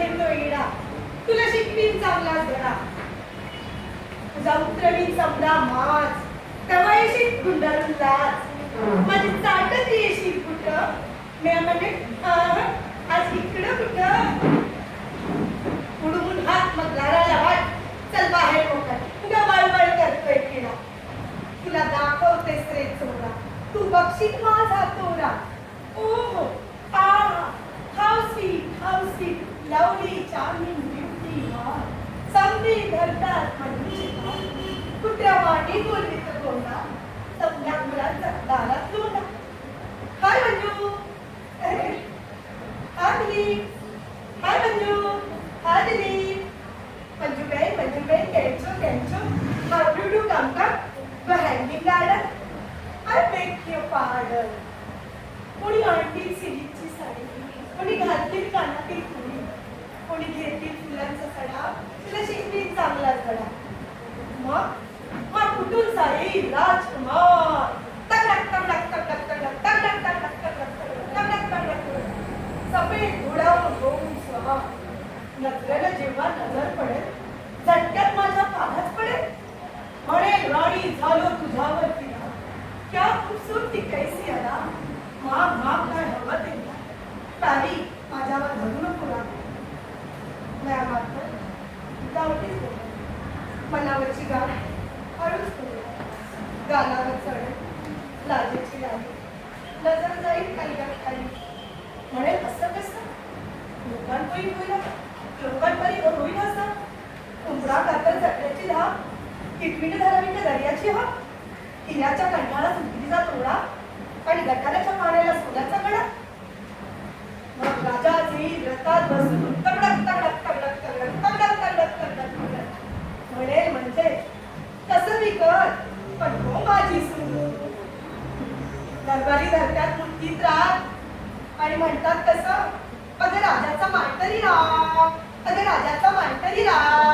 घेतो येडा, तुला शिकवीन चांगला धडा. तुझा उतरवीन समजा माज, तेव्हा येशील गुंडाळून लाज. माझी चाटत येशील कुठं, मी म्हणे आज इकडं कुठं. उडून हात मग लाराला वाट, चल बाहेर मोकळ, तुला बळबळ करतोय किडा. तुला दाखवतेस रे चोरा, तू बघशील माझा तोरा. ओहो ah how sweet lovely charming beauty हार. समधी धरतात म्हणजे कुत्र्यावाणी बोलवीत गोंडा, सगळ्या मुलांचा दारात लोंडा. हाय मंजू, हाय दिलीप, हाय मंजू, हाय Dilip. Manjubai कैचो how do you come the hanging garden? I beg your pardon. कोणी आणतील सिल्कची साडी, कोणी घालतील कानातील फुली, कोणी घेतील फुलांचा सडा, तुला शिकवीन चांगला धडा. मग कुठून जाईल राजकुमार, तगडक तगडक तगडक तगडक तगडक तगडक तगडक तगडक तगडक. सफेद घोड्यावर होऊन स्वाहा, नजरेला जेव्हा नजर पडेल, झटक्यात माझ्या पायात पडेल. म्हणेल राणी झालो तुझ्यावर फिरा, क्या खूबसूरती कैसी अदा. माग काय हवं ते तारी माझ्यावर धरू नको राग. नाही मात्र जावटीच बोल, मनावरची गाठ हळूच बोल. गालावर चढेल लाजेची लाली, नजर जाईल खाली. म्हणेल असं कसं, लोकांपैकी होईल असं. उंबरा कातर चटण्याची धाप, किटमिट धरावीच्या दर्याची हा. किऱ्याच्या कंठाला सुंदरीचा तोडा आणि गटाराच्या पाण्याला सोन्याचा गडा. मग राजाची रथात बसून तगडक तगडक तगडक तगडक तगडक तगडक तगडक तगडक म्हणेल म्हणजे कसं बी कर, पण हो माझी सून. दरबारी धरत्यात मुठीत राग आणि म्हणतात कसं, अगं राजाचा मानकरी राग, अगं राजाचा मानकरी राग.